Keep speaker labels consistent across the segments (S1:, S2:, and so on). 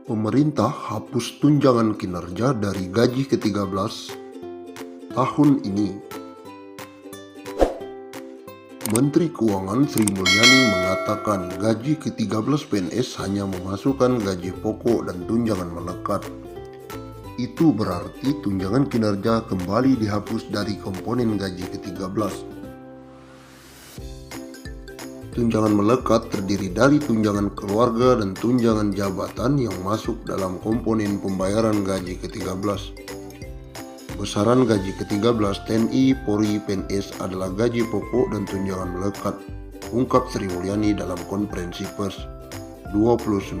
S1: Pemerintah hapus tunjangan kinerja dari gaji ke-13 tahun ini. Menteri Keuangan Sri Mulyani mengatakan gaji ke-13 PNS hanya memasukkan gaji pokok dan tunjangan melekat. Itu berarti tunjangan kinerja kembali dihapus dari komponen gaji ke-13. Tunjangan melekat terdiri dari tunjangan keluarga dan tunjangan jabatan yang masuk dalam komponen pembayaran gaji ke-13. Besaran gaji ke-13 TNI, Polri, PNS adalah gaji pokok dan tunjangan melekat, ungkap Sri Mulyani dalam konferensi pers 29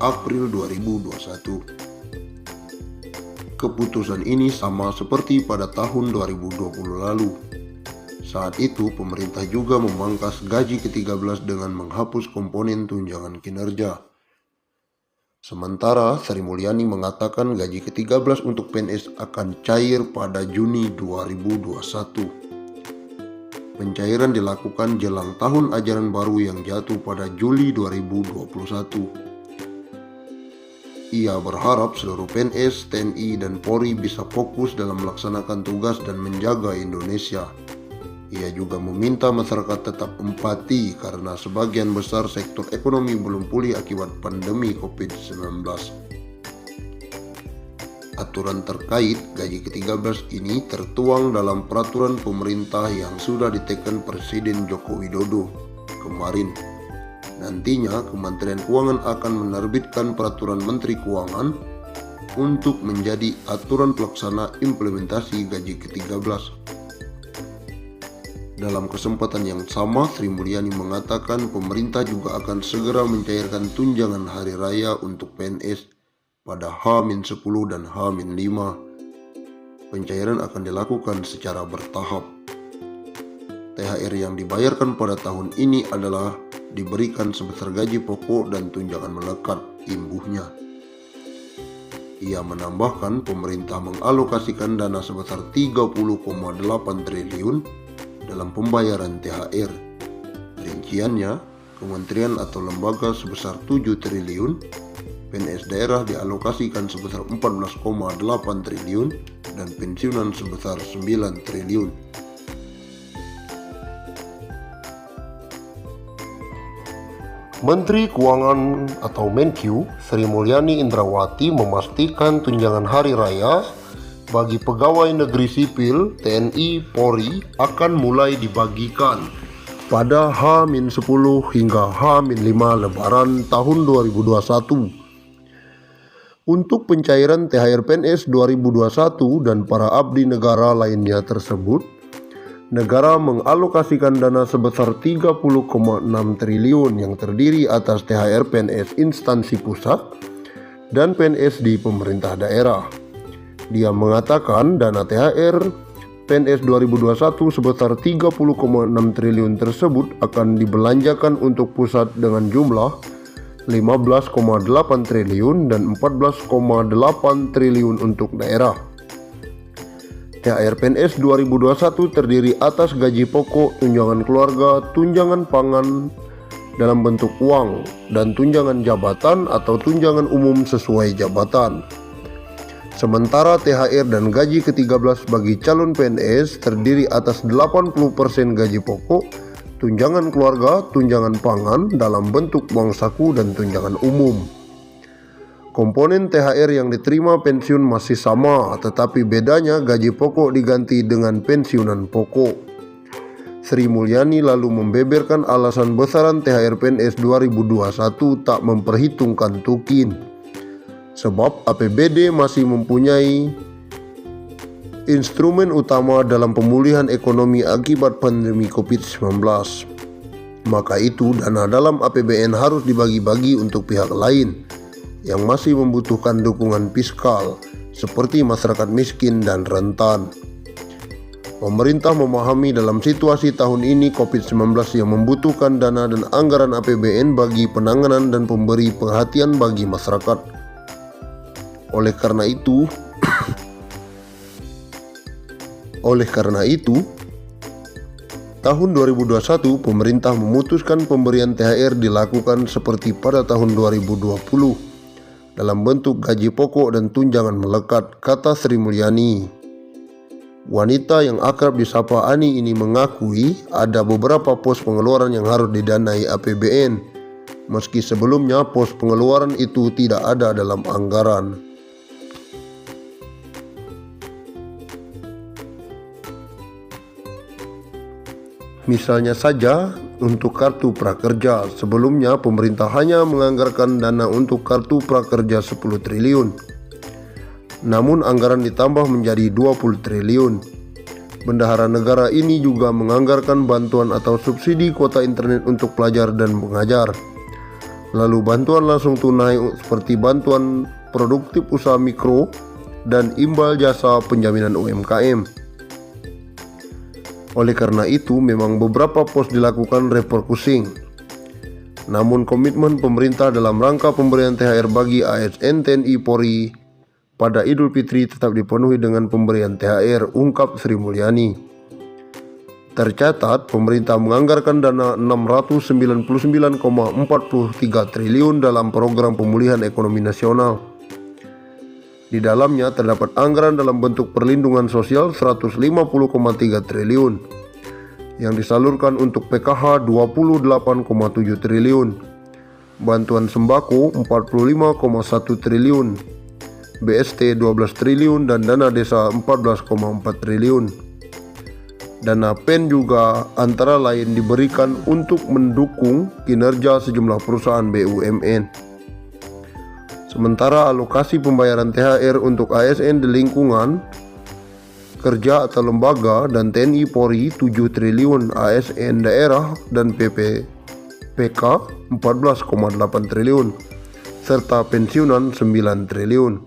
S1: April 2021. Keputusan ini sama seperti pada tahun 2020 lalu. Saat itu, pemerintah juga memangkas gaji ke-13 dengan menghapus komponen tunjangan kinerja. Sementara, Sri Mulyani mengatakan gaji ke-13 untuk PNS akan cair pada Juni 2021. Pencairan dilakukan jelang tahun ajaran baru yang jatuh pada Juli 2021. Ia berharap seluruh PNS, TNI, dan Polri bisa fokus dalam melaksanakan tugas dan menjaga Indonesia. Ia juga meminta masyarakat tetap empati karena sebagian besar sektor ekonomi belum pulih akibat pandemi COVID-19. Aturan terkait gaji ke-13 ini tertuang dalam peraturan pemerintah yang sudah diteken Presiden Joko Widodo kemarin. Nantinya Kementerian Keuangan akan menerbitkan peraturan Menteri Keuangan untuk menjadi aturan pelaksana implementasi gaji ke-13. Dalam kesempatan yang sama, Sri Mulyani mengatakan pemerintah juga akan segera mencairkan tunjangan hari raya untuk PNS pada H-10 dan H-5. Pencairan akan dilakukan secara bertahap. THR yang dibayarkan pada tahun ini adalah diberikan sebesar gaji pokok dan tunjangan melekat, imbuhnya. Ia menambahkan pemerintah mengalokasikan dana sebesar 30,8 triliun dalam pembayaran THR. Rinciannya, kementerian atau lembaga sebesar 7 triliun, PNS daerah dialokasikan sebesar 14,8 triliun, dan pensiunan sebesar 9 triliun. Menteri Keuangan atau Menkyu Sri Mulyani Indrawati memastikan tunjangan hari raya bagi pegawai negeri sipil, TNI, Polri akan mulai dibagikan pada H-10 hingga H-5 Lebaran tahun 2021. Untuk pencairan THR PNS 2021 dan para abdi negara lainnya tersebut, negara mengalokasikan dana sebesar 30,6 triliun yang terdiri atas THR PNS instansi pusat dan PNS di pemerintah daerah. Dia mengatakan dana THR PNS 2021 sebesar 30,6 triliun tersebut akan dibelanjakan untuk pusat dengan jumlah 15,8 triliun dan 14,8 triliun untuk daerah. THR PNS 2021 terdiri atas gaji pokok, tunjangan keluarga, tunjangan pangan dalam bentuk uang, dan tunjangan jabatan atau tunjangan umum sesuai jabatan. Sementara THR dan gaji ke-13 bagi calon PNS terdiri atas 80% gaji pokok, tunjangan keluarga, tunjangan pangan dalam bentuk uang saku, dan tunjangan umum. Komponen THR yang diterima pensiun masih sama, tetapi bedanya gaji pokok diganti dengan pensiunan pokok. Sri Mulyani lalu membeberkan alasan besaran THR PNS 2021 tak memperhitungkan tukin. Sebab APBD masih mempunyai instrumen utama dalam pemulihan ekonomi akibat pandemi COVID-19. Maka itu dana dalam APBN harus dibagi-bagi untuk pihak lain yang masih membutuhkan dukungan fiskal seperti masyarakat miskin dan rentan. Pemerintah memahami dalam situasi tahun ini COVID-19 yang membutuhkan dana dan anggaran APBN bagi penanganan dan pemberi perhatian bagi masyarakat. Oleh karena itu, tahun 2021 pemerintah memutuskan pemberian THR dilakukan seperti pada tahun 2020 dalam bentuk gaji pokok dan tunjangan melekat, kata Sri Mulyani. Wanita yang akrab disapa Ani ini mengakui ada beberapa pos pengeluaran yang harus didanai APBN, meski sebelumnya pos pengeluaran itu tidak ada dalam anggaran. Misalnya saja untuk kartu prakerja, sebelumnya pemerintah hanya menganggarkan dana untuk kartu prakerja 10 triliun. Namun anggaran ditambah menjadi 20 triliun. Bendahara negara ini juga menganggarkan bantuan atau subsidi kuota internet untuk pelajar dan pengajar. Lalu bantuan langsung tunai seperti bantuan produktif usaha mikro dan imbal jasa penjaminan UMKM. Oleh karena itu, memang beberapa pos dilakukan refocusing. Namun komitmen pemerintah dalam rangka pemberian THR bagi ASN TNI Polri pada Idul Fitri tetap dipenuhi dengan pemberian THR, ungkap Sri Mulyani. Tercatat, pemerintah menganggarkan dana 699,43 triliun dalam program pemulihan ekonomi nasional. Di dalamnya terdapat anggaran dalam bentuk perlindungan sosial 150,3 triliun yang disalurkan untuk PKH 28,7 triliun, bantuan sembako 45,1 triliun, BST 12 triliun dan dana desa 14,4 triliun. Dana PEN juga antara lain diberikan untuk mendukung kinerja sejumlah perusahaan BUMN. Sementara alokasi pembayaran THR untuk ASN di lingkungan kerja atau lembaga dan TNI Polri 7 triliun, ASN daerah dan PPK 14,8 triliun, serta pensiunan 9 triliun.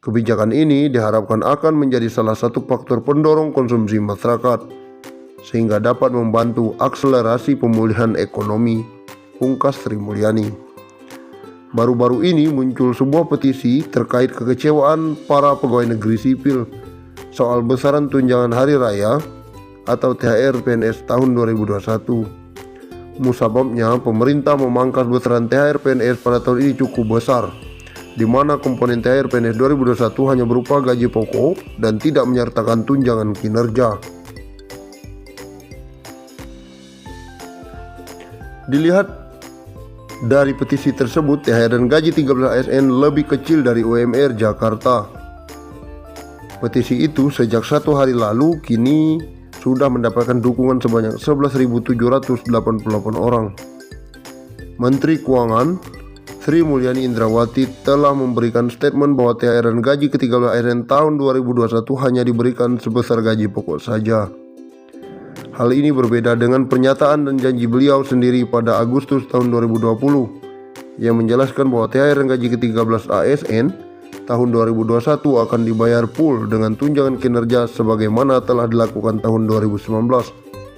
S1: Kebijakan ini diharapkan akan menjadi salah satu faktor pendorong konsumsi masyarakat, sehingga dapat membantu akselerasi pemulihan ekonomi, pungkas Sri Mulyani. Baru-baru ini muncul sebuah petisi terkait kekecewaan para pegawai negeri sipil soal besaran tunjangan hari raya atau THR PNS tahun 2021. Musababnya pemerintah memangkas besaran THR PNS pada tahun ini cukup besar, di mana komponen THR PNS 2021 hanya berupa gaji pokok dan tidak menyertakan tunjangan kinerja. Dilihat dari petisi tersebut, THR dan gaji 13 ASN lebih kecil dari UMR Jakarta. Petisi itu sejak 1 hari lalu kini sudah mendapatkan dukungan sebanyak 11.788 orang. Menteri Keuangan Sri Mulyani Indrawati telah memberikan statement bahwa THR dan gaji ke-13 ASN tahun 2021 hanya diberikan sebesar gaji pokok saja. Hal ini berbeda dengan pernyataan dan janji beliau sendiri pada Agustus tahun 2020 yang menjelaskan bahwa THR dan gaji ke-13 ASN tahun 2021 akan dibayar full dengan tunjangan kinerja sebagaimana telah dilakukan tahun 2019.